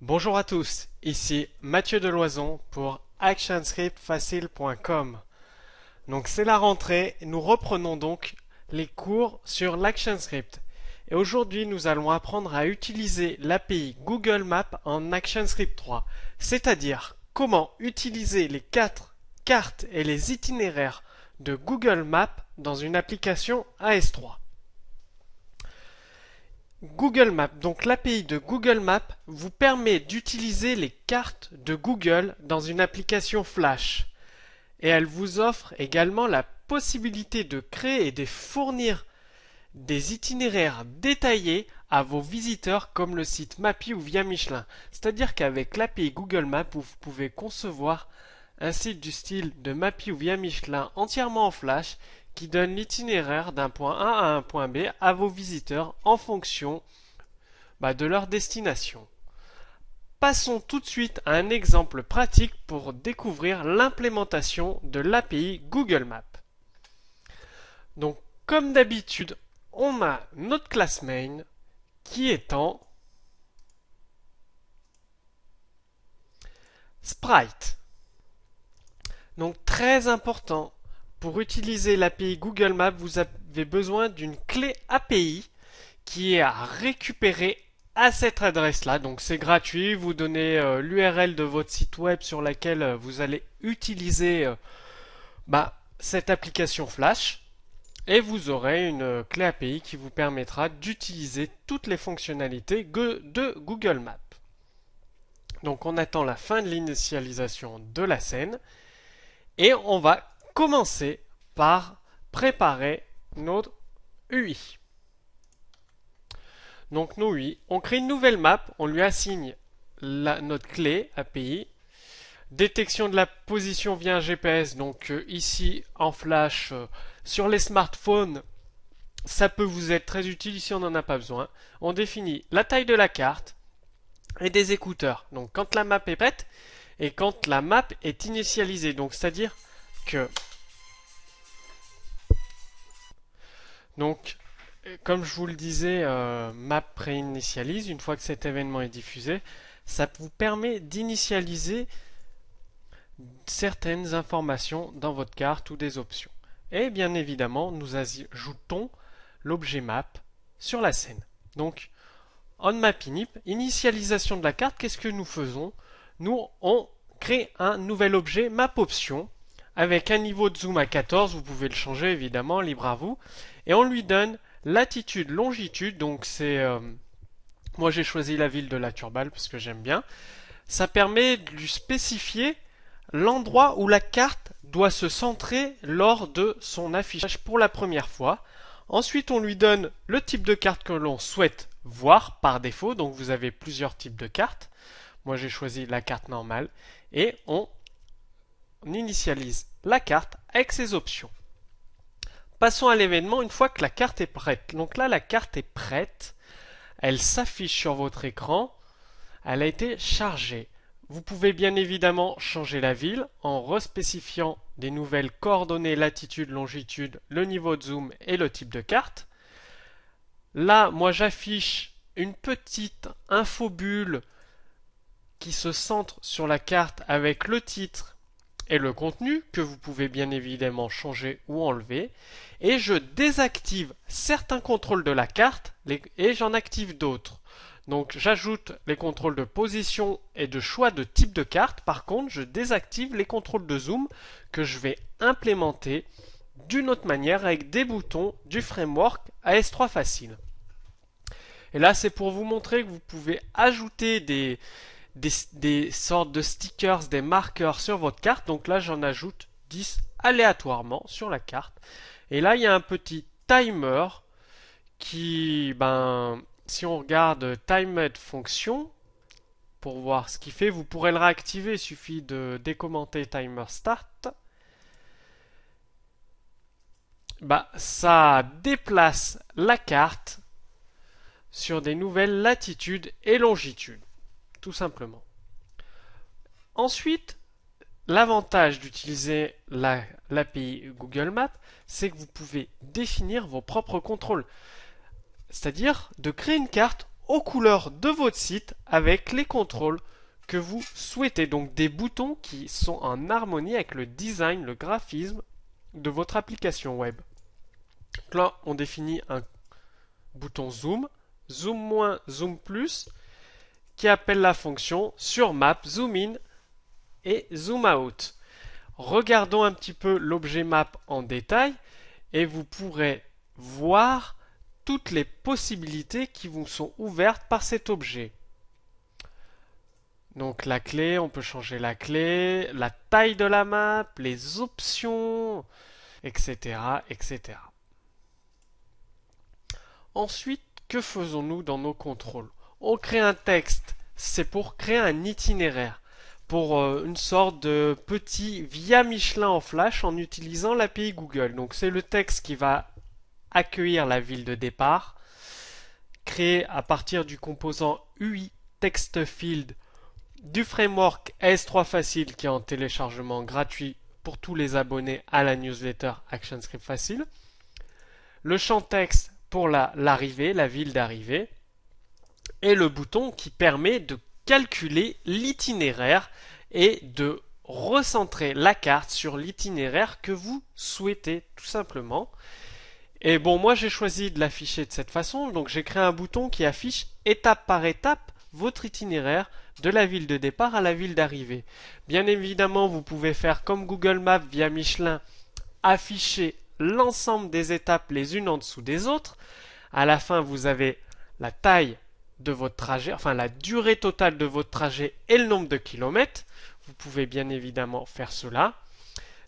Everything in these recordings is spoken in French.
Bonjour à tous, ici Mathieu Deloison pour actionscriptfacile.com. Donc c'est la rentrée, nous reprenons donc les cours sur l'ActionScript. Et aujourd'hui nous allons apprendre à utiliser l'API Google Maps en ActionScript 3, c'est-à-dire comment utiliser les 4 cartes et les itinéraires de Google Maps dans une application AS3. Google Maps, donc l'API de Google Maps vous permet d'utiliser les cartes de Google dans une application Flash. Et elle vous offre également la possibilité de créer et de fournir des itinéraires détaillés à vos visiteurs comme le site Mappy ou Via Michelin. C'est-à-dire qu'avec l'API Google Maps, vous pouvez concevoir un site du style de Mappy ou Via Michelin entièrement en Flash qui donne l'itinéraire d'un point A à un point B à vos visiteurs en fonction de leur destination. Passons tout de suite à un exemple pratique pour découvrir l'implémentation de l'API Google Maps. Donc, comme d'habitude, on a notre classe main qui est en Sprite. Donc, très important, pour utiliser l'API Google Maps, vous avez besoin d'une clé API qui est à récupérer à cette adresse-là. Donc c'est gratuit, vous donnez l'URL de votre site web sur laquelle vous allez utiliser cette application Flash et vous aurez une clé API qui vous permettra d'utiliser toutes les fonctionnalités de Google Maps. Donc on attend la fin de l'initialisation de la scène et on va commencer par préparer notre UI. Donc nos UI, on crée une nouvelle map, on lui assigne notre clé API, détection de la position via un GPS, donc ici en flash sur les smartphones, ça peut vous être très utile, ici on n'en a pas besoin. On définit la taille de la carte et des écouteurs, donc quand la map est prête et quand la map est initialisée, donc c'est-à-dire que comme je vous le disais, map préinitialise, une fois que cet événement est diffusé, ça vous permet d'initialiser certaines informations dans votre carte ou des options. Et bien évidemment, nous ajoutons l'objet map sur la scène. Donc, on map init, initialisation de la carte, qu'est-ce que nous faisons? Nous, on crée un nouvel objet map option avec un niveau de zoom à 14, vous pouvez le changer évidemment, libre à vous, et on lui donne latitude, longitude, donc c'est moi j'ai choisi la ville de La Turballe parce que j'aime bien. Ça permet de lui spécifier l'endroit où la carte doit se centrer lors de son affichage pour la première fois. Ensuite, on lui donne le type de carte que l'on souhaite voir par défaut, donc vous avez plusieurs types de cartes. Moi j'ai choisi la carte normale et on initialise la carte avec ses options. Passons à l'événement une fois que la carte est prête. Donc là, la carte est prête. Elle s'affiche sur votre écran. Elle a été chargée. Vous pouvez bien évidemment changer la ville en respécifiant des nouvelles coordonnées latitude, longitude, le niveau de zoom et le type de carte. Là, moi j'affiche une petite infobulle qui se centre sur la carte avec le titre et le contenu que vous pouvez bien évidemment changer ou enlever, et je désactive certains contrôles de la carte et j'en active d'autres. Donc j'ajoute les contrôles de position et de choix de type de carte. Par contre, je désactive les contrôles de zoom que je vais implémenter d'une autre manière avec des boutons du framework AS3 Facile. Et là, c'est pour vous montrer que vous pouvez ajouter des sortes de stickers, des marqueurs sur votre carte. Donc là, j'en ajoute 10 aléatoirement sur la carte. Et là, il y a un petit timer qui, si on regarde timed fonction, pour voir ce qu'il fait, vous pourrez le réactiver. Il suffit de décommenter timer start. Ça déplace la carte sur des nouvelles latitudes et longitudes. Tout simplement. Ensuite, l'avantage d'utiliser l'API Google Maps, c'est que vous pouvez définir vos propres contrôles. C'est-à-dire de créer une carte aux couleurs de votre site avec les contrôles que vous souhaitez. Donc des boutons qui sont en harmonie avec le design, le graphisme de votre application web. Donc là, on définit un bouton zoom, zoom moins, zoom plus, qui appelle la fonction sur map, zoom in et zoom out. Regardons un petit peu l'objet map en détail et vous pourrez voir toutes les possibilités qui vous sont ouvertes par cet objet. Donc la clé, on peut changer la clé, la taille de la map, les options, etc., etc. Ensuite, que faisons-nous dans nos contrôles? On crée un texte, c'est pour créer un itinéraire, pour une sorte de petit via Michelin en flash en utilisant l'API Google. Donc c'est le texte qui va accueillir la ville de départ, créé à partir du composant UI Text Field du framework AS3 Facile qui est en téléchargement gratuit pour tous les abonnés à la newsletter ActionScript Facile. Le champ texte pour l'arrivée, la ville d'arrivée. Et le bouton qui permet de calculer l'itinéraire et de recentrer la carte sur l'itinéraire que vous souhaitez tout simplement. Et bon, moi j'ai choisi de l'afficher de cette façon, donc j'ai créé un bouton qui affiche étape par étape votre itinéraire de la ville de départ à la ville d'arrivée. Bien évidemment, vous pouvez faire comme Google Maps via Michelin, afficher l'ensemble des étapes les unes en dessous des autres. À la fin, vous avez la taille de votre trajet, enfin la durée totale de votre trajet et le nombre de kilomètres. Vous pouvez bien évidemment faire cela.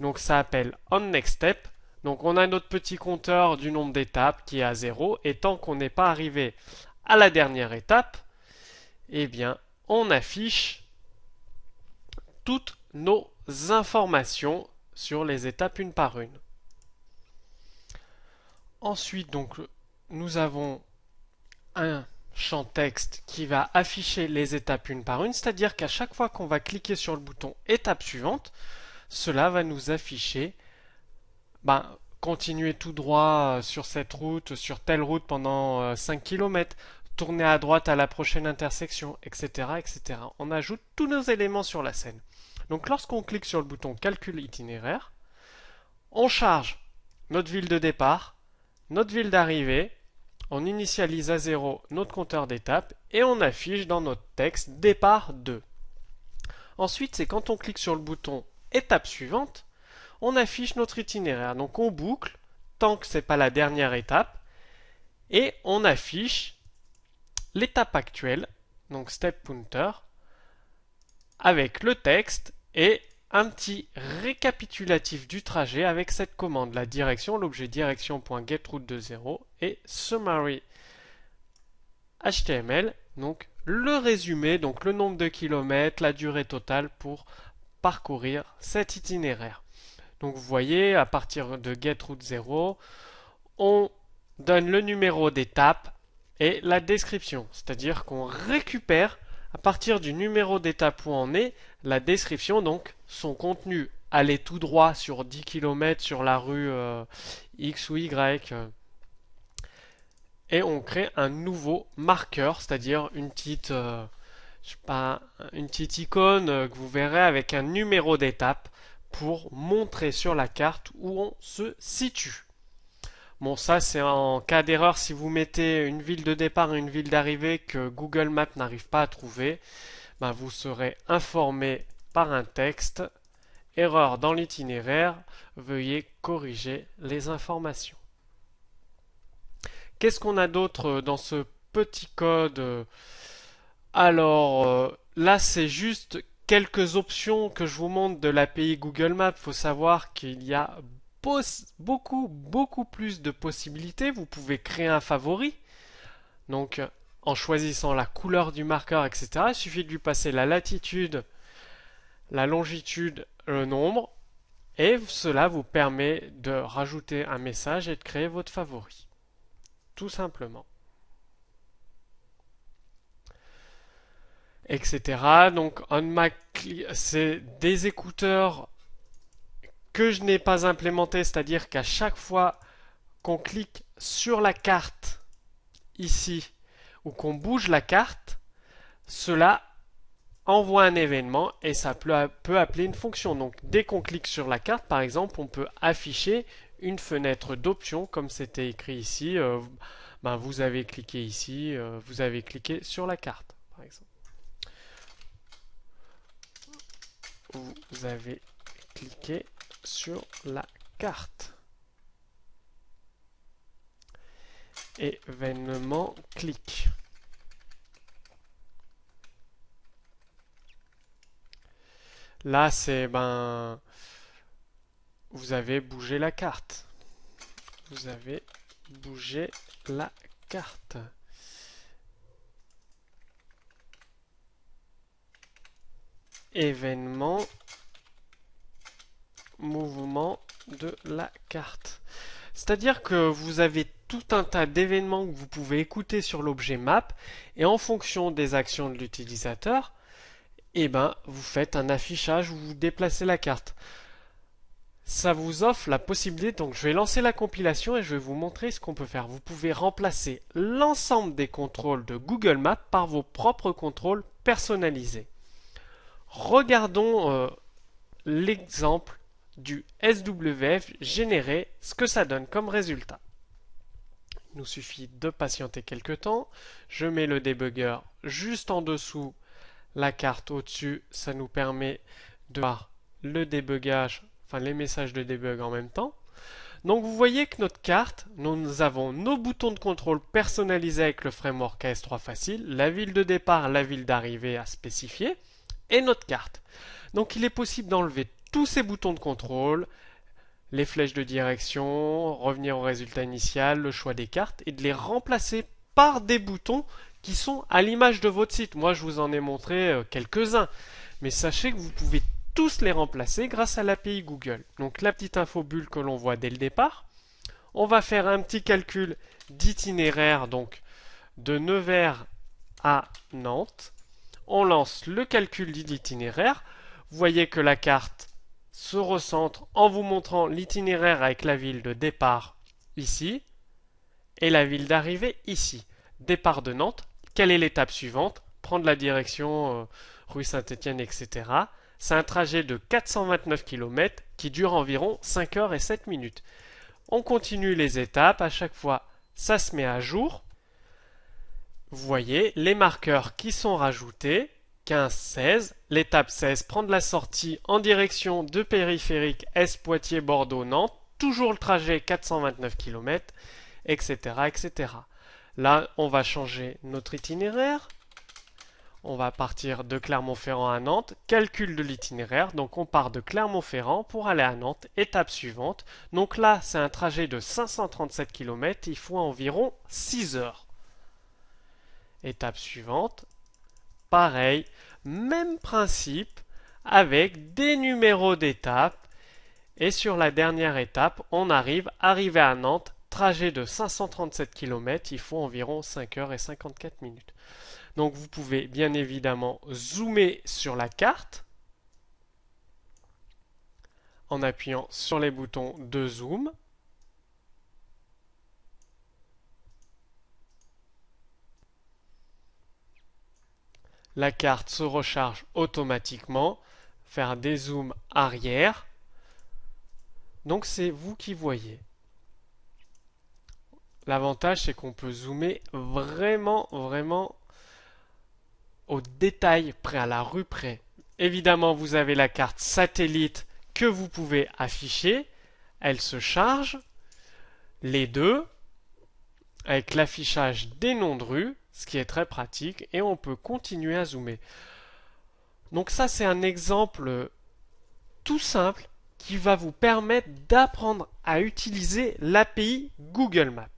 Donc ça s'appelle onNextStep. Donc on a notre petit compteur du nombre d'étapes qui est à 0 et tant qu'on n'est pas arrivé à la dernière étape, eh bien on affiche toutes nos informations sur les étapes une par une. Ensuite, donc, nous avons un champ texte qui va afficher les étapes une par une, c'est-à-dire qu'à chaque fois qu'on va cliquer sur le bouton étape suivante, cela va nous afficher continuer tout droit sur cette route, sur telle route pendant 5 km, tourner à droite à la prochaine intersection, etc., etc. On ajoute tous nos éléments sur la scène. Donc lorsqu'on clique sur le bouton calcul itinéraire, on charge notre ville de départ, notre ville d'arrivée, on initialise à 0 notre compteur d'étapes et on affiche dans notre texte départ 2. Ensuite, c'est quand on clique sur le bouton étape suivante, on affiche notre itinéraire. Donc on boucle tant que ce n'est pas la dernière étape et on affiche l'étape actuelle, donc step pointer, avec le texte et un petit récapitulatif du trajet avec cette commande, la direction, l'objet direction.getRoute de 0 et summary HTML, donc le résumé, donc le nombre de kilomètres, la durée totale pour parcourir cet itinéraire. Donc vous voyez, à partir de getRoute 0, on donne le numéro d'étape et la description, c'est-à-dire qu'on récupère à partir du numéro d'étape où on est, la description, donc son contenu, aller tout droit sur 10 km sur la rue X ou Y, et on crée un nouveau marqueur, c'est-à-dire une petite, une petite icône que vous verrez avec un numéro d'étape pour montrer sur la carte où on se situe. Bon, ça c'est en cas d'erreur si vous mettez une ville de départ et une ville d'arrivée que Google Maps n'arrive pas à trouver, vous serez informé par un texte. Erreur dans l'itinéraire, veuillez corriger les informations. Qu'est-ce qu'on a d'autre dans ce petit code? Alors, là c'est juste quelques options que je vous montre de l'API Google Maps. Il faut savoir qu'il y a beaucoup plus de possibilités. Vous pouvez créer un favori. Donc, en choisissant la couleur du marqueur, etc. Il suffit de lui passer la latitude, la longitude, le nombre. Et cela vous permet de rajouter un message et de créer votre favori. Tout simplement. Etc. Donc, c'est des écouteurs que je n'ai pas implémentés, c'est-à-dire qu'à chaque fois qu'on clique sur la carte ici, ou qu'on bouge la carte, cela envoie un événement et ça peut appeler une fonction. Donc dès qu'on clique sur la carte, par exemple, on peut afficher une fenêtre d'options comme c'était écrit ici. Vous avez cliqué ici, vous avez cliqué sur la carte, par exemple. Vous avez cliqué sur la carte. Événement clic. Là, c'est vous avez bougé la carte. Vous avez bougé la carte. Événement, mouvement de la carte. C'est-à-dire que vous avez tout un tas d'événements que vous pouvez écouter sur l'objet map et en fonction des actions de l'utilisateur, vous faites un affichage où vous déplacez la carte. Ça vous offre la possibilité, donc je vais lancer la compilation et je vais vous montrer ce qu'on peut faire. Vous pouvez remplacer l'ensemble des contrôles de Google Maps par vos propres contrôles personnalisés. Regardons l'exemple du SWF généré, ce que ça donne comme résultat. Il nous suffit de patienter quelques temps. Je mets le débugger juste en dessous la carte au-dessus. Ça nous permet de voir le débugage, les messages de debug en même temps. Donc vous voyez que notre carte, nous avons nos boutons de contrôle personnalisés avec le framework AS3 Facile, la ville de départ, la ville d'arrivée à spécifier, et notre carte. Donc il est possible d'enlever tous ces boutons de contrôle, les flèches de direction, revenir au résultat initial, le choix des cartes, et de les remplacer par des boutons qui sont à l'image de votre site. Moi je vous en ai montré quelques-uns, mais sachez que vous pouvez tous les remplacer grâce à l'API Google. Donc la petite info bulle que l'on voit dès le départ. On va faire un petit calcul d'itinéraire, donc de Nevers à Nantes. On lance le calcul de l'itinéraire. Vous voyez que la carte se recentre en vous montrant l'itinéraire avec la ville de départ ici et la ville d'arrivée ici. Départ de Nantes, quelle est l'étape suivante? Prendre la direction rue Saint-Étienne, etc. C'est un trajet de 429 km qui dure environ 5 heures et 7 minutes. On continue les étapes, à chaque fois ça se met à jour. Vous voyez les marqueurs qui sont rajoutés, 15-16. L'étape 16, prendre la sortie en direction de périphérique Est-Poitiers-Bordeaux-Nantes, toujours le trajet 429 km, etc., etc. Là, on va changer notre itinéraire. On va partir de Clermont-Ferrand à Nantes, calcul de l'itinéraire, donc on part de Clermont-Ferrand pour aller à Nantes, étape suivante. Donc là, c'est un trajet de 537 km, il faut environ 6 heures. Étape suivante, pareil, même principe, avec des numéros d'étape. Et sur la dernière étape, on arrive à Nantes, trajet de 537 km, il faut environ 5 heures et 54 minutes. Donc vous pouvez bien évidemment zoomer sur la carte en appuyant sur les boutons de zoom. La carte se recharge automatiquement, faire des zooms arrière. Donc c'est vous qui voyez. L'avantage c'est qu'on peut zoomer vraiment au détail près, à la rue près. Évidemment, vous avez la carte satellite que vous pouvez afficher. Elle se charge, les deux, avec l'affichage des noms de rue, ce qui est très pratique, et on peut continuer à zoomer. Donc ça, c'est un exemple tout simple qui va vous permettre d'apprendre à utiliser l'API Google Maps.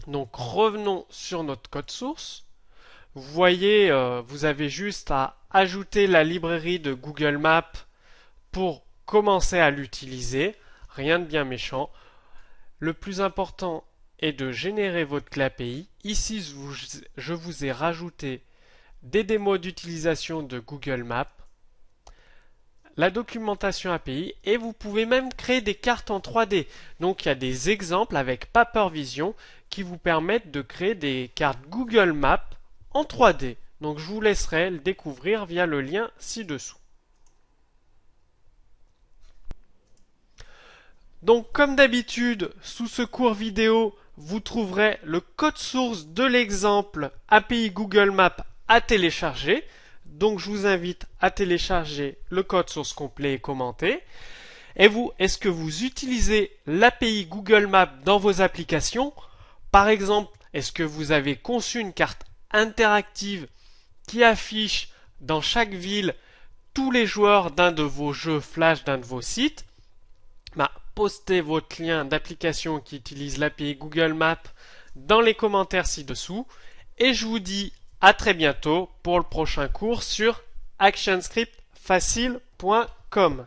Donc revenons sur notre code source. Vous voyez, vous avez juste à ajouter la librairie de Google Maps pour commencer à l'utiliser. Rien de bien méchant. Le plus important est de générer votre clé API. Ici, je vous ai rajouté des démos d'utilisation de Google Maps, la documentation API, et vous pouvez même créer des cartes en 3D. Donc il y a des exemples avec Papervision qui vous permettent de créer des cartes Google Maps en 3D. Donc je vous laisserai le découvrir via le lien ci-dessous. Donc comme d'habitude, sous ce cours vidéo, vous trouverez le code source de l'exemple API Google Maps à télécharger. Donc je vous invite à télécharger le code source complet et commenté. Et vous, est-ce que vous utilisez l'API Google Maps dans vos applications? Par exemple, est-ce que vous avez conçu une carte interactive qui affiche dans chaque ville tous les joueurs d'un de vos jeux Flash, d'un de vos sites? Postez votre lien d'application qui utilise l'API Google Maps dans les commentaires ci-dessous. Et je vous dis à très bientôt pour le prochain cours sur actionscriptfacile.com.